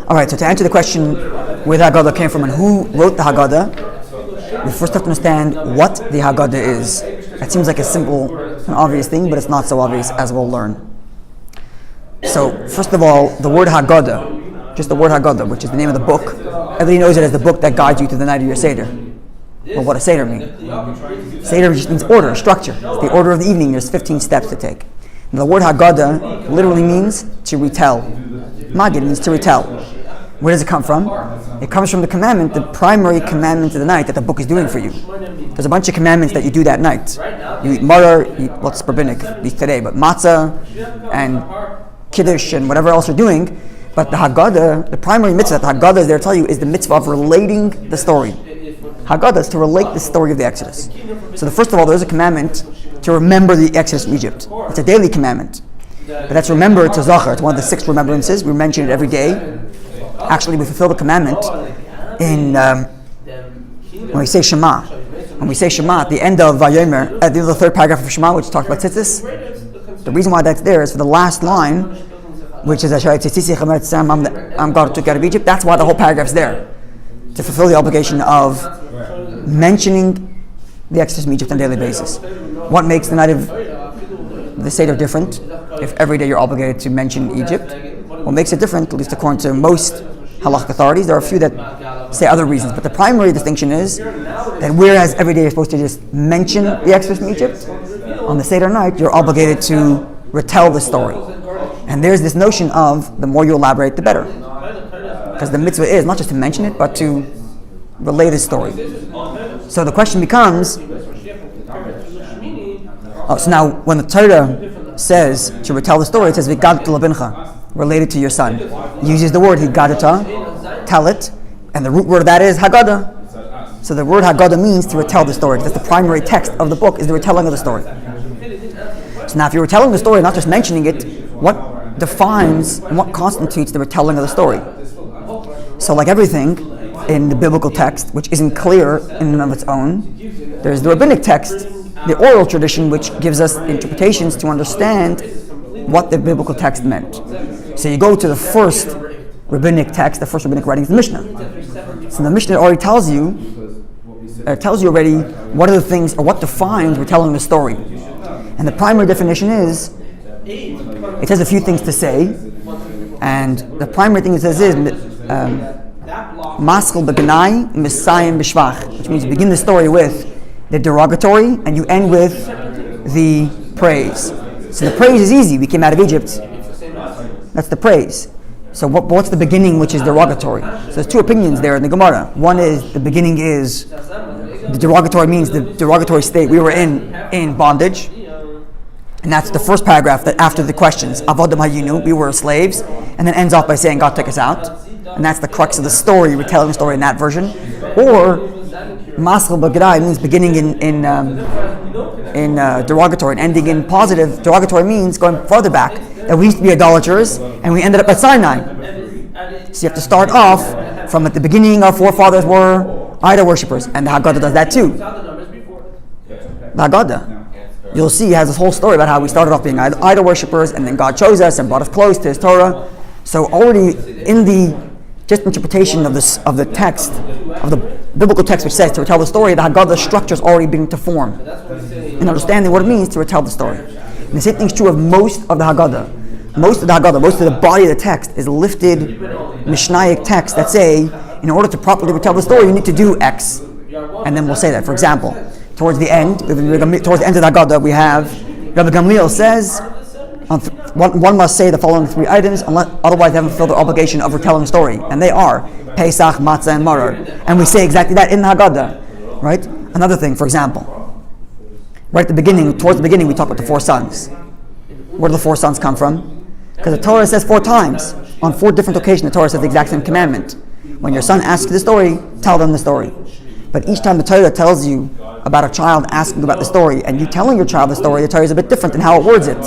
All right, so to answer the question where the Haggadah came from and who wrote the Haggadah, we first have to understand what the Haggadah is. That seems like a simple and obvious thing, but it's not so obvious, as we'll learn. So, first of all, the word Haggadah, just the word Haggadah, which is the name of the book, everybody knows it as the book that guides you through the night of your Seder. Well, what does Seder mean? Seder just means order, structure. It's the order of the evening. There's 15 steps to take. And the word Haggadah literally means to retell. Magid means to retell. Where does it come from? It comes from the commandment, the primary commandment of the night that the book is doing for you. There's a bunch of commandments that you do that night. You eat maror, what's rabbinic, at least today, but matzah and kiddush and whatever else you're doing. But the Haggadah, the primary mitzvah that the Haggadah is there to tell you is the mitzvah of relating the story. Haggadah is to relate the story of the Exodus. So first of all, there's a commandment to remember the Exodus from Egypt. It's a daily commandment. But that's remember to Zachar. It's one of the 6 remembrances. We mention it every day. Actually, we fulfill the commandment in when we say Shema. When we say Shema at the end of Vayomer, at the end of the 3rd paragraph of Shema, which talks about tzitzis, the reason why that's there is for the last line, which is I'm God who took you out of Egypt. That's why the whole paragraph's there, to fulfill the obligation of mentioning the Exodus from Egypt on a daily basis. What makes the night of the Seder different? If every day you're obligated to mention Egypt, what makes it different, at least according to most halachic authorities, there are a few that say other reasons, but the primary distinction is that whereas every day you're supposed to just mention the Exodus from Egypt, on the Seder night you're obligated to retell the story. And there's this notion of the more you elaborate, the better. Because the mitzvah is not just to mention it, but to relay the story. So the question becomes, so now when the Torah says to retell the story, it says v'gadata labincha, related to your son. It uses the word higadata, tell it, and the root word of that is Haggadah. So the word Haggadah means to retell the story. That's the primary text of the book, is the retelling of the story. So now if you're retelling the story, not just mentioning it, what defines and what constitutes the retelling of the story? So like everything in the biblical text, which isn't clear in and of its own, there's the rabbinic text, the oral tradition, which gives us interpretations to understand what the biblical text meant. So you go to the first rabbinic text, the first rabbinic writing is the Mishnah. So the Mishnah already tells you already what are the things, or what defines retelling the story. And the primary definition is, it has a few things to say, and the primary thing it says is Maskil b'ganai, Messiah b'shvach, which means you begin the story with the derogatory and you end with the praise. So the praise is easy. We came out of Egypt. That's the praise. So what's the beginning, which is derogatory? So there's 2 opinions there in the Gemara. One is the beginning is the derogatory means the derogatory state we were in bondage, and that's the first paragraph that after the questions Avodim hayinu, we were slaves, and then ends off by saying God took us out, and that's the crux of the story, retelling the story in that version. Or Maskil b'gadai means beginning in derogatory and ending in positive. Derogatory means going farther back, that we used to be idolaters and we ended up at Sinai. So you have to start off from at the beginning our forefathers were idol worshippers, and the Haggadah does that too. The Haggadah, you'll see, has this whole story about how we started off being idol worshippers, and then God chose us and brought us close to His Torah. So already in the just interpretation of the text, of the biblical text which says to retell the story, the Haggadah structure is already beginning to form in understanding what it means to retell the story. And the same thing is true of most of the Haggadah. Most of the body of the text is lifted Mishnaic texts that say, in order to properly retell the story, you need to do X. And then we'll say that. For example, towards the end of the Haggadah, we have Rabbi Gamliel says, one must say the following 3 items, otherwise they haven't fulfilled their obligation of retelling the story. And they are Pesach, Matzah, and Maror. And we say exactly that in the Haggadah. Right? Another thing, for example, right at the beginning, towards the beginning, we talk about the 4 sons. Where do the 4 sons come from? Because the Torah says 4 times. On 4 different occasions, the Torah says the exact same commandment. When your son asks you the story, tell them the story. But each time the Torah tells you about a child asking about the story, and you telling your child the story, the Torah is a bit different in how it words it.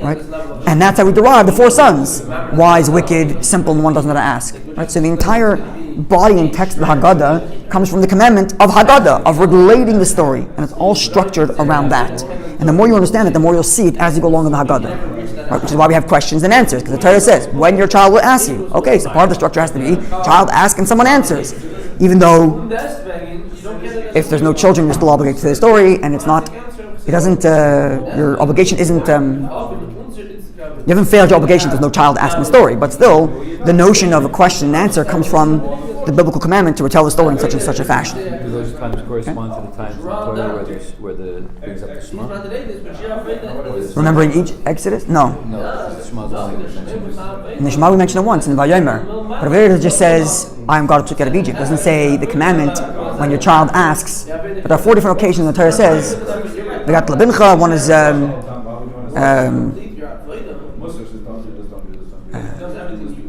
Right? And that's how we derive the 4 sons. Wise, wicked, simple, and one doesn't know how to ask. Right? So the entire body and text of the Haggadah comes from the commandment of Haggadah, of relating the story. And it's all structured around that. And the more you understand it, the more you'll see it as you go along in the Haggadah. Right? Which is why we have questions and answers. Because the Torah says, when your child will ask you. Okay, so part of the structure has to be, child asks and someone answers. Even though, if there's no children, you're still obligated to the story, and it's not, it doesn't, your obligation isn't, you haven't failed your obligation, there's no child asking the story, but still, the notion of a question and answer comes from the biblical commandment to retell the story in such and such a fashion. Do those times correspond to the times in the Torah where the brings up the Shema? Remembering each Exodus? No. No, the Shema is only mentioned. In the Shema we mentioned it once, in Vayomer. But over here it just says, I am God who took you out of Egypt. It doesn't say the commandment when your child asks. But there are 4 different occasions the Torah says, V'gat Labincha, one is,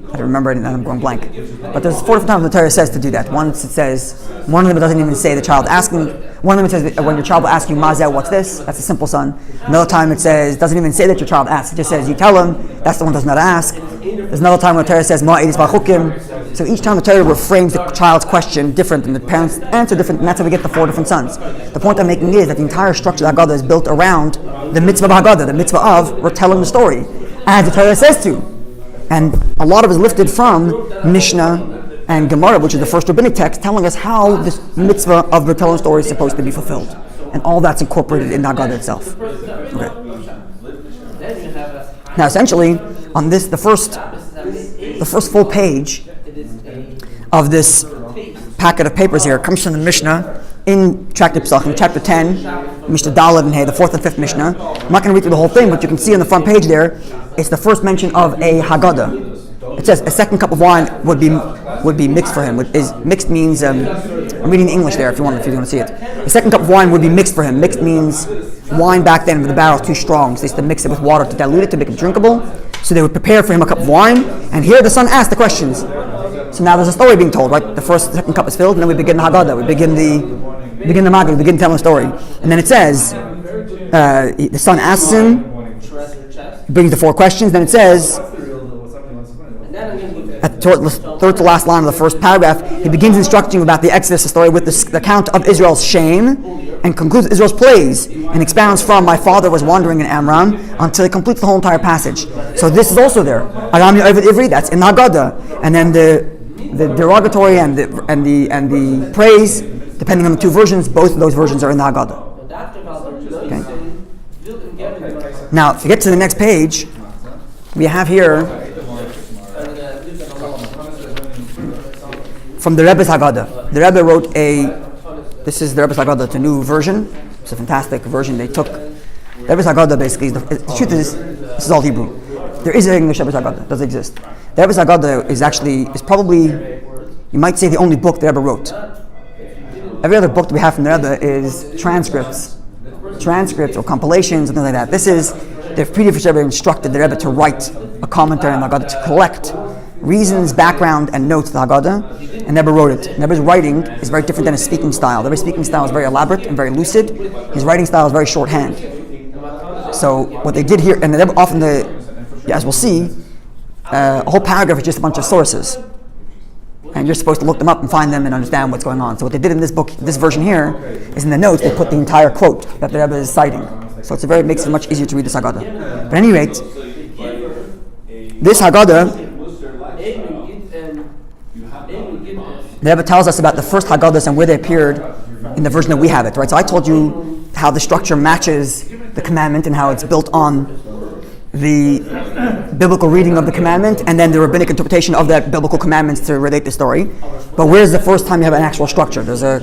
I don't remember it and I'm going blank. But there's 4 different times the Torah says to do that. Once it says, one of them doesn't even say the child asking. One of them it says, when your child will ask you, Mazeh, what's this? That's a simple son. Another time it says, doesn't even say that your child asks. It just says, you tell him, that's the one who does not ask. There's another time when the Torah says, Ma'edis Ba'chukim. So each time the Torah reframes the child's question different and the parents answer different, and that's how we get the 4 different sons. The point I'm making is that the entire structure of Haggadah is built around the mitzvah of Haggadah, the mitzvah of retelling the story, as the Torah says to. And a lot of it is lifted from Mishnah and Gemara, which is the first rabbinic text, telling us how this mitzvah of retelling story is supposed to be fulfilled. And all that's incorporated in the Haggadah itself. Okay. Now, essentially, on this, the first full page of this packet of papers here comes from the Mishnah in Tractate Pesachim, chapter 10, Mishnah Daled and Hey, the 4th and 5th Mishnah. I'm not going to read through the whole thing, but you can see on the front page there, it's the first mention of a Haggadah. It says a second cup of wine would be mixed for him. Mixed means, I'm reading the English there if you want to see it. A second cup of wine would be mixed for him. Mixed means wine back then, but the barrel was too strong, so they used to mix it with water to dilute it to make it drinkable. So they would prepare for him a cup of wine, and here the son asked the questions. So now there's a story being told, right? The second cup is filled, and then we begin the Haggadah. We begin the Maggid, we begin telling the story. And then it says, the son asks him, he brings the 4 questions, then it says, at the third to last line of the first paragraph, he begins instructing about the Exodus story with the account of Israel's shame, and concludes Israel's praise, and expounds from my father was wandering in Amram until he completes the whole entire passage. So this is also there. Aram Yo'evet Ivri, that's in Haggadah, and then the derogatory and the praise, depending on the 2 versions, both of those versions are in the Haggadah. Okay. Now, if you get to the next page, we have here from the Rebbe's Haggadah. The Rebbe wrote this is the Rebbe's Haggadah, it's a new version. It's a fantastic version. They took, the Rebbe's Haggadah basically, the truth is, this is all Hebrew. There is an English Rebbe's Haggadah, it does exist. The Rebbe's Haggadah is probably, you might say, the only book the Rebbe wrote. Every other book that we have from the Rebbe is transcripts or compilations, something like that. This is, the previous Rebbe instructed the Rebbe to write a commentary on the Haggadah, to collect reasons, background, and notes to the Haggadah, and Rebbe wrote it. Rebbe's writing is very different than his speaking style. The Rebbe's speaking style is very elaborate and very lucid. His writing style is very shorthand. So what they did here, and the Rebbe often, as we'll see, a whole paragraph is just a bunch of sources. And you're supposed to look them up and find them and understand what's going on. So what they did in this book, this version here, is in the notes, they put the entire quote that the Rebbe is citing. So it makes it much easier to read this Haggadah. But at any rate, this Haggadah, the Rebbe tells us about the first Haggadahs and where they appeared in the version that we have it, right? So I told you how the structure matches the commandment and how it's built on the biblical reading of the commandment and then the rabbinic interpretation of that biblical commandments to relate the story. But where's the first time you have an actual structure? There's a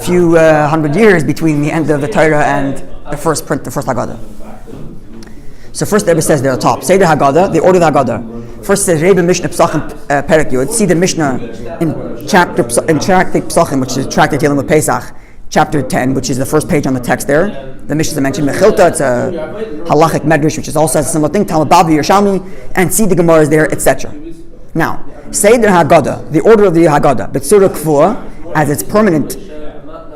few hundred years between the end of the Torah and the first Haggadah. So first the Rebbe says there at the top, Seder Haggadah, the order of the Haggadah. First says Rebbe Mishnah Pesachim Perek Yud. See the Mishnah in Tractate Pesachim, which is a tractate dealing with Pesach, chapter 10, which is the first page on the text there. The Mishnah mentioned Mechilta, it's a halachic medrash, which is also a similar thing, Talmud Bavli, Yerushalmi, and see the Gemara is there, etc. Now, Seder Haggadah, the order of the Haggadah, B'tzura Kfua, as it's permanent,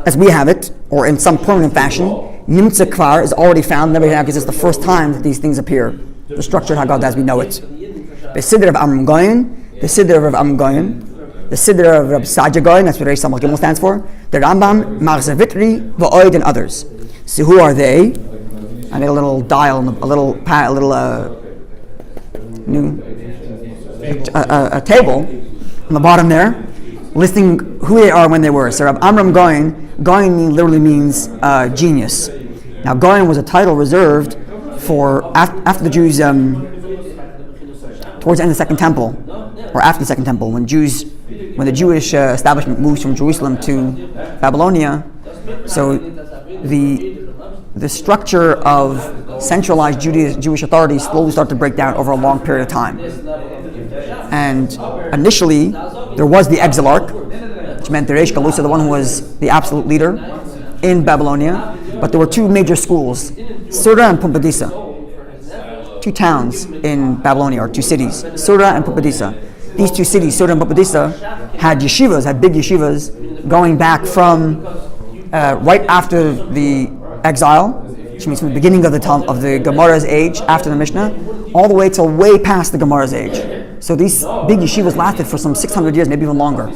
as we have it, or in some permanent fashion, Nimtza Kvar is already found, never because it's the first time that these things appear. The structured Haggadah as we know it. The Siddur of Amram Goyen, the Siddur of Rabbi Sadia Gaon, that's what Reish Samach Gimel stands for, the Rambam, Machzer Vitri, V'Oid, and others. So who are they? I made a little dial, a table on the bottom there, listing who they are when they were. So Rabbi Amram Gaon literally means genius. Now Gaon was a title reserved for after the Jews, towards the end of the Second Temple, or after the Second Temple, when the Jewish establishment moves from Jerusalem to Babylonia. So the structure of centralized Jewish authority slowly started to break down over a long period of time. And initially, there was the exilarch, which meant the Reish Galusa, the one who was the absolute leader in Babylonia. But there were two major schools, Surah and Pumbedisa. Two towns in Babylonia, or two cities, Surah and Pumbedisa. These two cities, Surah and Pumbedisa, had big yeshivas, going back from right after the exile, which means from the beginning of the Gemara's age, after the Mishnah, all the way till way past the Gemara's age. So these big yeshivas lasted for some 600 years, maybe even longer.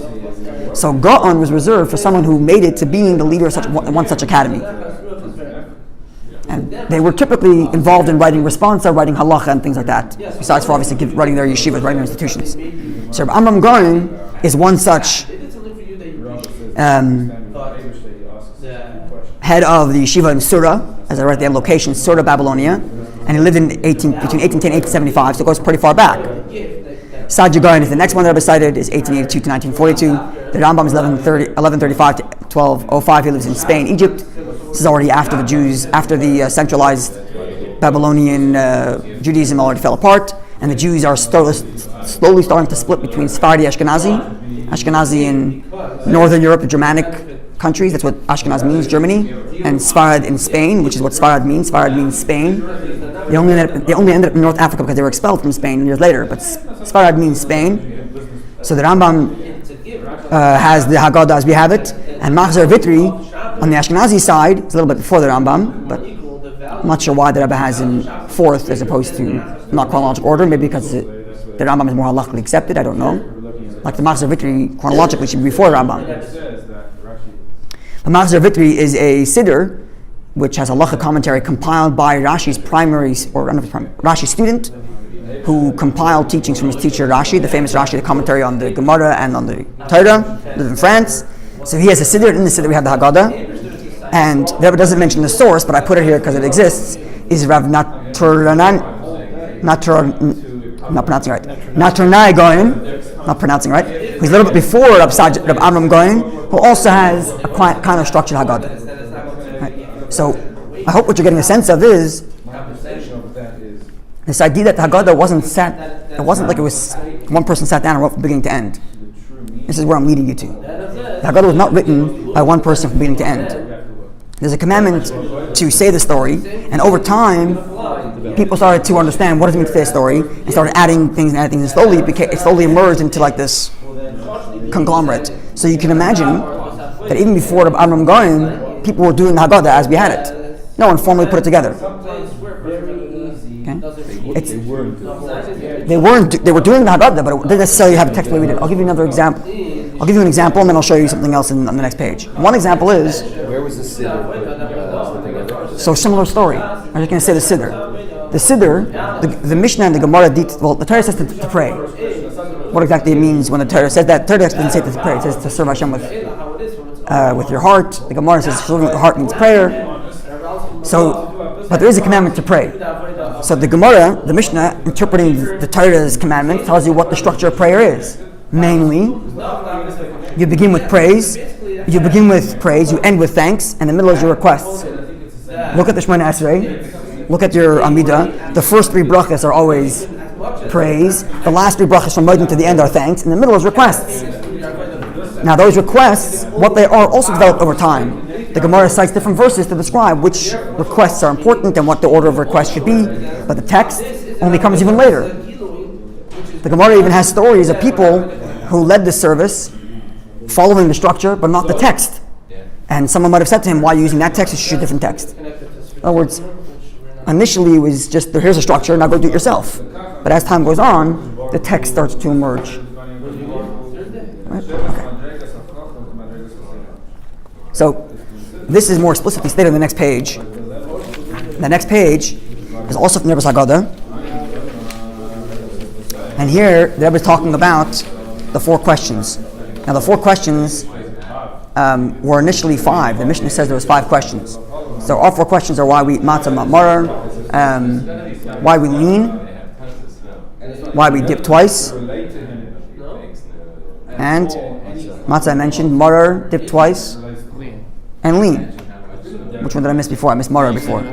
So Gaon was reserved for someone who made it to being the leader of one such academy. And they were typically involved in writing responsa, writing halacha, and things like that, besides for obviously running their yeshivas, running their institutions. So Rabbi Amram Gaon is one such head of the yeshiva in Surah, as I write the location, Surah, Babylonia, and he lived in between 1810 and 1875, so it goes pretty far back. Sadia Gaon is the next one that I've cited, is 1882 to 1942. The Rambam is 1135 to 1205. He lives in Spain, Egypt. This is already after the centralized Babylonian Judaism already fell apart, and the Jews are slowly starting to split between Sephardi Ashkenazi in Northern Europe, the Germanic countries, that's what Ashkenaz means, Germany, and Sfarad in Spain, which is what Sfarad means. Sfarad means Spain. They only ended up in North Africa because they were expelled from Spain years later, but Sfarad means Spain. So the Rambam has the Haggadah as we have it, and Machzer Vitri on the Ashkenazi side, it's a little bit before the Rambam, but I'm not sure why the Rebbe has in fourth as opposed to not chronological order, maybe because the Rambam is more halachically accepted, I don't know. Like the Machzer Vitri chronologically should be before the Rambam. The Machzer Vitri is a siddur which has a halacha commentary compiled by Rashi's Rashi's student, who compiled teachings from his teacher Rashi, the famous Rashi, the commentary on the Gemara and on the Torah, lived in France. So he has a siddur, and in the siddur we have the Haggadah. And the Rebbe doesn't mention the source, but I put it here because it exists, is Rav Naturnai Gaon, not pronouncing right, who's a little bit before Rav Amram Gaon, who also has a kind of structured Haggadah. Right? So I hope what you're getting a sense of is this idea that the Haggadah it wasn't like it was one person sat down and wrote from beginning to end. This is where I'm leading you to. The Haggadah was not written by one person from beginning to end. There's a commandment to say the story, and over time, people started to understand what does it mean to say a story, and started adding things, and slowly it slowly emerged into like this conglomerate. So you can imagine that even before the Amram Gaon, people were doing the Haggadah as we had it. No one formally put it together. Okay? They were doing the Haggadah, but it didn't necessarily have a text way we did. I'll give you another example. I'll give you an example, and then I'll show you something else on the next page. One example is, where was the siddur together? So similar story. I'm just going to say the siddur. The siddur, the Mishnah and the Gemara, the Torah says to pray. What exactly it means when the Torah says that? The Torah doesn't say to pray. It says to serve Hashem with your heart. The Gemara says serving with the heart means prayer. So, but there is a commandment to pray. So the Gemara, the Mishnah, interpreting the Torah's commandment, tells you what the structure of prayer is. Mainly, you begin with praise, you end with thanks, and the middle is your requests. Look at the Shemona Esrei, look at your Amidah. The first three brachas are always praise, the last three brachas from Moedim to the end are thanks, and the middle is requests. Now those requests, what they are, also developed over time. The Gemara cites different verses to describe which requests are important and what the order of requests should be, but the text only comes even later. The Gemara even has stories of people who led the service following the structure, but not the text. And someone might have said to him, why are you using that text? You should use a different text. In other words, initially it was just, here's a structure, now go do it yourself. But as time goes on, the text starts to emerge. Right? Okay. So this is more explicitly stated on the next page. The next page is also from the Rebbe's Haggadah. And here the Rebbe is talking about the 4 questions. Now the 4 questions were initially 5. The Mishnah says there was 5 questions. So all 4 questions are why we eat matzah marar, why we lean, why we dip twice, and matzah I mentioned, marar, dip twice, and lean. Which one did I miss before? I missed marar before.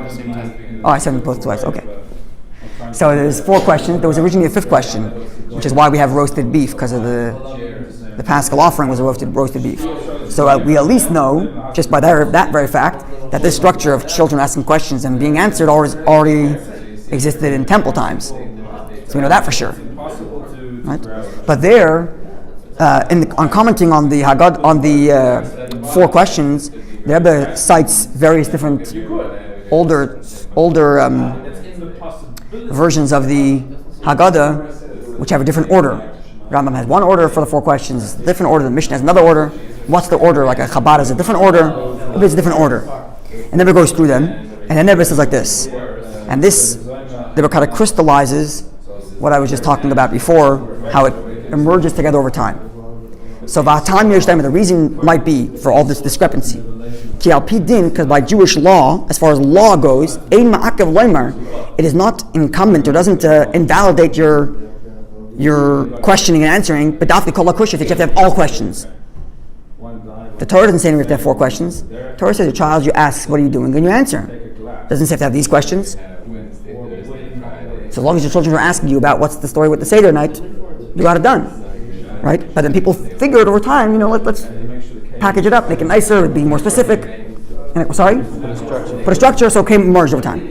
Oh, I said them both twice. Okay. So there's 4 questions. There was originally a 5th question, which is why we have roasted beef, because of the Paschal offering was a roasted beef. So we at least know, just by that very fact, that this structure of children asking questions and being answered already existed in temple times. So we know that for sure. Right? But there, on commenting on the Haggadah, on the 4 questions, the Rebbe cites various different older versions of the Haggadah, which have a different order. Rambam has one order for the 4 questions, a different order. The Mishnah has another order. What's the order? Like a Chabad is a different order. Maybe it's a different order. And then it goes through them, and then it says like this. And this, the Rebbe kind of crystallizes what I was just talking about before, how it emerges together over time. So the reason might be for all this discrepancy. Because by Jewish law, as far as law goes, it is not incumbent or doesn't invalidate your questioning and answering, but that you have to have all questions. The Torah doesn't say you have to have 4 questions. The Torah says, a child, you ask, what are you doing? And you answer. It doesn't say you have to have these questions. So as long as your children are asking you about what's the story with the Seder night, you got it done. Right? But then people figured over time, let's package it up, make it nicer, be more specific. Put a structure, so it came merged over time.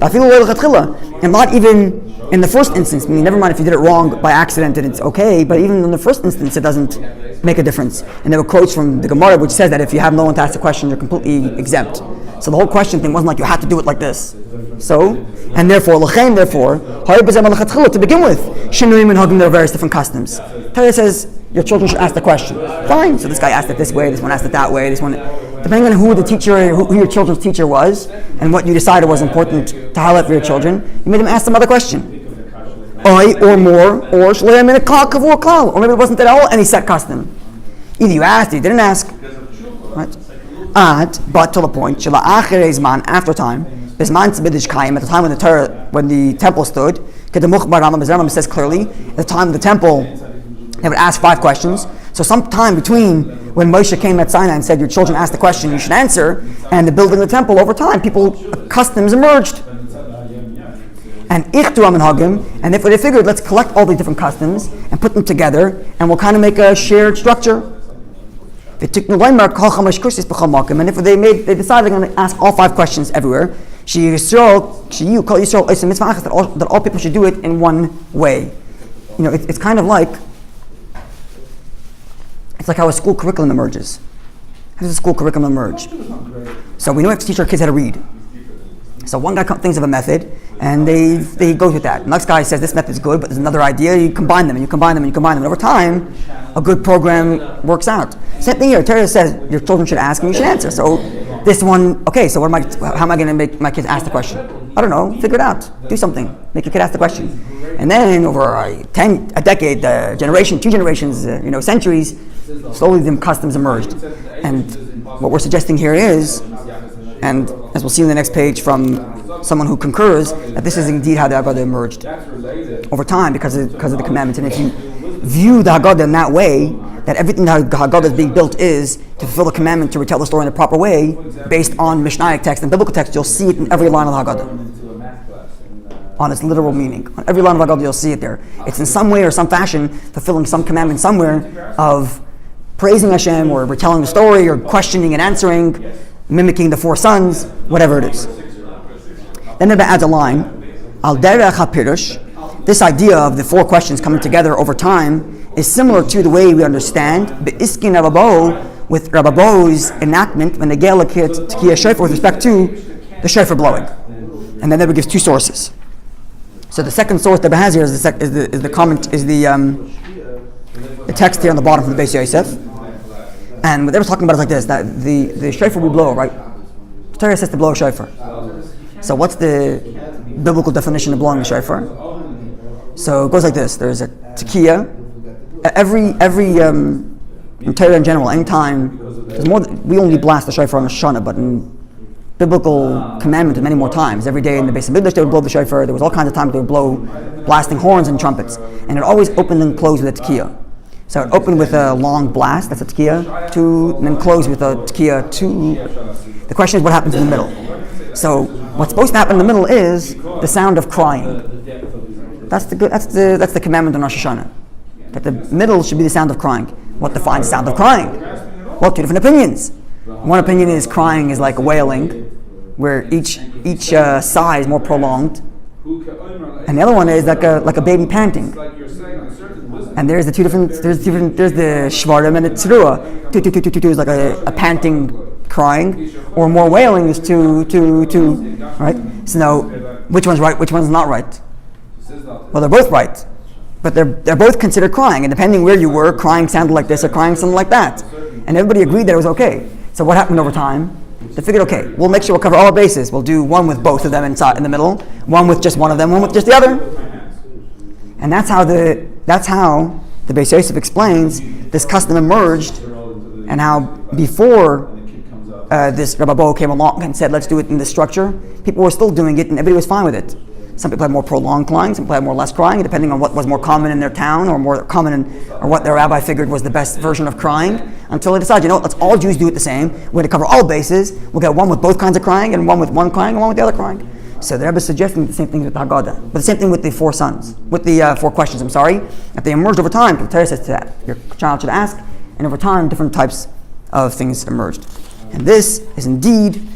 And not even in the first instance, never mind if you did it wrong by accident and it's okay, but even in the first instance, it doesn't make a difference. And there were quotes from the Gemara which says that if you have no one to ask a question, you're completely exempt. So the whole question thing wasn't like you had to do it like this. So, and therefore, to begin with, there are various different customs. Torah says your children should ask the question. Fine. So this guy asked it this way, this one asked it that way, this one. Depending on who the teacher, who your children's teacher was, and what you decided was important to highlight for your children, you made them ask some other question. Or more, or maybe it wasn't at all any set custom. Either you asked, or you didn't ask. Right? But to the point, after time, at the time when the temple stood, Rambam says clearly, at the time of the temple, they would ask 5 questions. So sometime between when Moshe came at Sinai and said, your children asked the question, you should answer, and the building of the temple, over time, customs emerged. And and if they figured, let's collect all the different customs and put them together, and we'll kind of make a shared structure. And if they decided they're going to ask all 5 questions everywhere, that all people should do it in one way. It's kind of like, it's like how a school curriculum emerges. How does a school curriculum emerge? So we know we have to teach our kids how to read. So one guy thinks of a method, and they go with that. The next guy says this method's good, but there's another idea. You combine them, and you combine them, and you combine them. And over time, a good program works out. Same thing here. Torah says your children should ask, and you should answer. So this one, okay. So how am I going to make my kids ask the question? I don't know. Figure it out. Do something. Make your kid ask the question. And then over a decade, a generation, 2 generations, centuries, slowly the customs emerged. And what we're suggesting here is, and as we'll see in the next page from someone who concurs, that this is indeed how the Haggadah emerged over time because of the commandments. And if you view the Haggadah in that way, that everything that the Haggadah is being built is to fulfill the commandment to retell the story in the proper way, based on Mishnaic text and biblical text, you'll see it in every line of the Haggadah, on its literal meaning. On every line of the Haggadah, you'll see it there. It's in some way or some fashion fulfilling some commandment somewhere of praising Hashem or retelling the story or questioning and answering, mimicking the 4 sons, whatever it is. Then it adds a line, Al derech hapirush. This idea of the 4 questions coming together over time is similar to the way we understand Be'iskin Rabbo, with Rabbo's enactment when the Gaelic hit Tkiya Shofar with respect to the shofar blowing. And then Rebbe gives 2 sources. So the second source that Rebbe has here is the the text here on the bottom from the Beis Yosef. And what they were talking about is like this, that the shofar we blow, right? Torah says to blow a shofar. So what's the biblical definition of blowing a shofar? So it goes like this. There's a tekiah. In Torah in general, anytime, there's more, we only blast the shofar on the Shana, but in biblical commandment many more times. Every day in the Beis Hamikdash they would blow the shofar. There was all kinds of times they would blow blasting horns and trumpets. And it always opened and closed with a tekiah. So it opened with a long blast, that's a tekiah, and then closed with a tekiah, The question is what happens in the middle. So what's supposed to happen in the middle is the sound of crying. That's the commandment on Rosh Hashanah. That the middle should be the sound of crying. What defines the sound of crying? Well, two different opinions. One opinion is crying is like wailing, where each sigh is more prolonged, and the other one is like a baby panting. And there's the two different. There's the shvarim and the tzruah. Is like a panting crying, or more wailing is two. Right. So now, which one's right? Which one's not right? Well, they're both right. But they're both considered crying, and depending where you were, crying sounded like this or crying sounded like that. And everybody agreed that it was okay. So what happened over time? They figured, okay, we'll make sure we'll cover all our bases. We'll do one with both of them inside in the middle, one with just one of them, one with just the other. And that's how the Beis Yosef explains this custom emerged, and how before this Rabbi came along and said, let's do it in this structure, people were still doing it and everybody was fine with it. Some people had more prolonged crying, some people had more less crying, depending on what was more common in their town or more common or what their rabbi figured was the best version of crying, until they decided, let's all Jews do it the same. We're going to cover all bases. We'll get one with both kinds of crying, and one with one crying, and one with the other crying. So the Rebbe is suggesting the same thing with the Haggadah, but the same thing with the four sons, with the four questions, that they emerged over time. The Torah says to that, your child should ask, and over time different types of things emerged. And this is indeed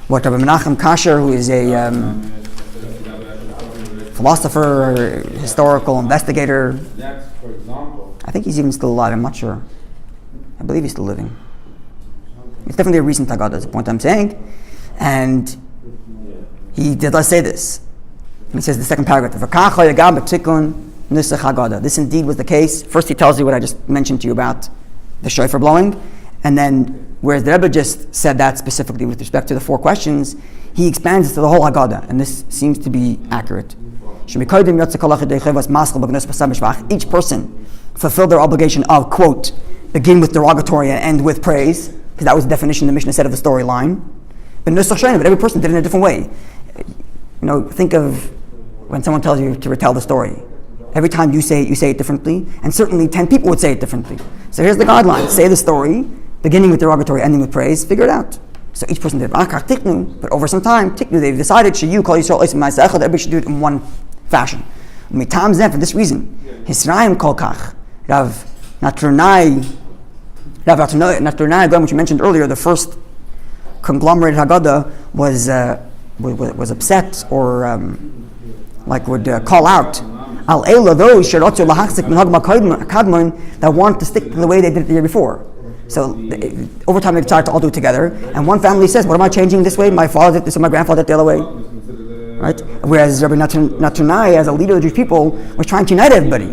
what Rabbi Menachem Kasher, who is a philosopher, historical investigator, I think he's even still alive, I'm not sure. I believe he's still living. It's definitely a recent Haggadah, is the point I'm saying. And he did not say this. He says the second paragraph, this indeed was the case. First he tells you what I just mentioned to you about the shofar blowing, and then whereas the Rebbe just said that specifically with respect to the four questions, he expands it to the whole Haggadah, and this seems to be accurate. Each person fulfilled their obligation of, quote, begin with derogatory and end with praise, because that was the definition the Mishnah said of the storyline. But every person did it in a different way. Think of when someone tells you to retell the story. Every time you say it differently, and certainly 10 people would say it differently. So here's the guideline. Say the story, beginning with derogatory, ending with praise, figure it out. So each person did it. But over some time, they've decided, everybody should do it in one fashion. For this reason, Hisraim kolkach, Rav Naturnai, which you mentioned earlier, the first conglomerated Haggadah was upset or would call out al ela those shirotzu lahachzik minhag kadmon that want to stick to the way they did it the year before. So over time they decided to all do it together, and one family says, "What am I changing this way? My father did this, and my grandfather did it the other way." Right? Whereas Rabbi Naturnai, as a leader of the Jewish people, was trying to unite everybody,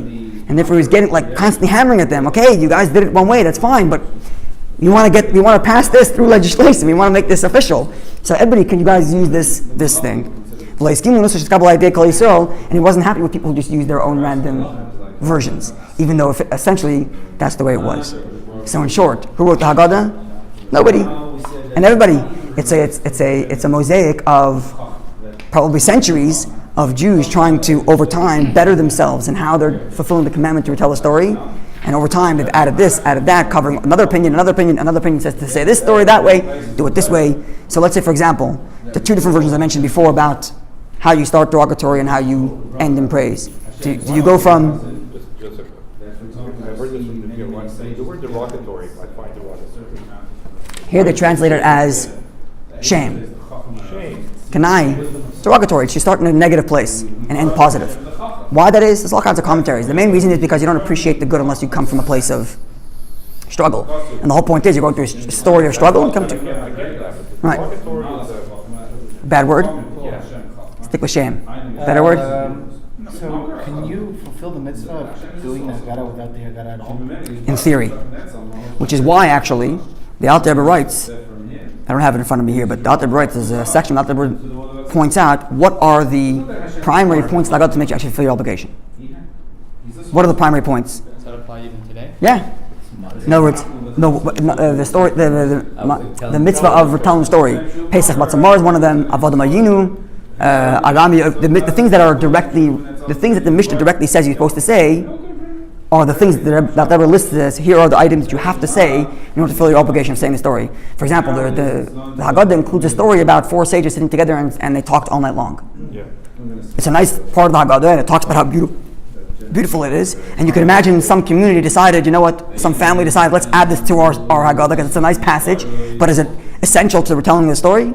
and therefore he was getting constantly hammering at them. Okay, you guys did it one way, that's fine, but we want to pass this through legislation. We want to make this official. So everybody, can you guys use this thing? And he wasn't happy with people who just used their own random versions, even though essentially that's the way it was. So in short, who wrote the Haggadah? Nobody, and everybody. It's a mosaic of probably centuries of Jews trying to, over time, better themselves and how they're fulfilling the commandment to retell the story. And over time, they've added this, added that, covering another opinion says to say this story that way, do it this way. So let's say, for example, the two different versions I mentioned before about how you start derogatory and how you end in praise. Do you go from... I've heard this from the word derogatory, I find derogatory. Here they translate it as shame. Kanai, derogatory. It should start in a negative place and end positive. Why that is, there's all kinds of commentaries. The main reason is because you don't appreciate the good unless you come from a place of struggle. And the whole point is you're going through a story of struggle and come to... Right. Derogatory is a bad word? Yeah. Stick with shame. Better word? So, can you fulfill the mitzvah of doing the Haggadah without the Haggadah at all? In theory. Which is why, actually, the Alter Rebbe writes, I don't have it in front of me here, but the Alter Rebbe writes, there's a section the Alter Rebbe points out what are the primary points of the Haggadah to make you actually fulfill your obligation. What are the primary points? Does that apply even today? Yeah. In other words, the story, the mitzvah of telling the story. Pesach Batzamar is one of them. Avodah Mayinu, Arami. The things that are directly, the things that the Mishnah directly says you're supposed to say, are the things that were listed as here are the items that you have to say in order to fulfill your obligation of saying the story. For example, the Haggadah includes a story about 4 sages sitting together and they talked all night long. Yeah. It's a nice part of the Haggadah, and it talks about how beautiful it is. And you can imagine some community decided, you know what, some family decided, let's add this to our Haggadah because it's a nice passage, but is it essential to retelling the story?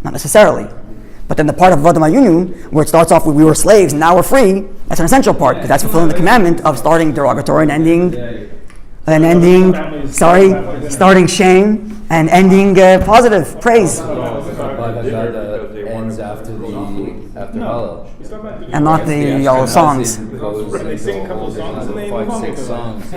Not necessarily. But then the part of Avodah Mayinu, where it starts off with we were slaves and now we're free, that's an essential part because that's fulfilling the commandment of starting derogatory and starting shame and ending positive praise. Ends after Hallel. And not the songs. They sing a couple songs and they move on. 5, 6 songs.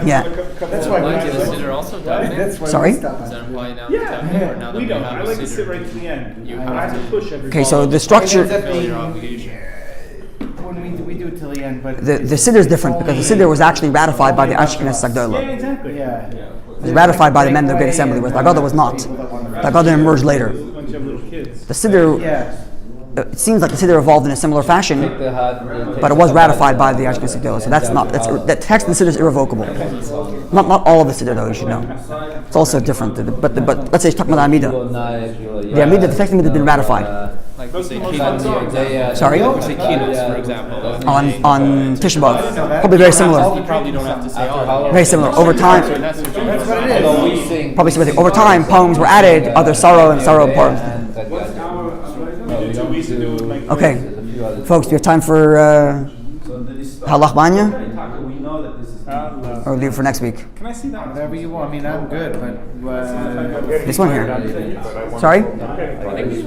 Yeah. That's why Like the Siddur also davening? Sorry? Does that apply now to davening, or now that We don't. have I a like to sit Siddur, right to the end. you I have have to push every. Okay, so the structure, fulfill your obligation? when we do it till the end, but the Siddur is different because the Siddur was actually ratified by the Ashkenaz Yeah, Sagdola. exactly. yeah. It was ratified by the men of the Great Assembly, whereas the Haggadah was not. The Haggadah emerged later. A bunch of little kids. The Siddur, Yeah. it seems like the Siddur evolved in a similar fashion, but it was ratified by the Ashkenaz Sagdola. So that text in the Siddur is irrevocable. Not all of the Siddur though, you should know. It's also different. But let's say it's talking about the Amidah. The text of the Amidah has been ratified. Like we say keynotes. Sorry? We say keynotes, for example. On Tisha B'Av. Probably very similar. You probably don't have to say all. Very similar. Over time, That's what it is. probably similar. Over time, poems were added, other sorrow and sorrow poems. Okay, folks, do you have time for Halach Banya? Or leave it for next week? Can I see that? Whatever you want. I mean, I'm good, but This one here. Sorry? I think it's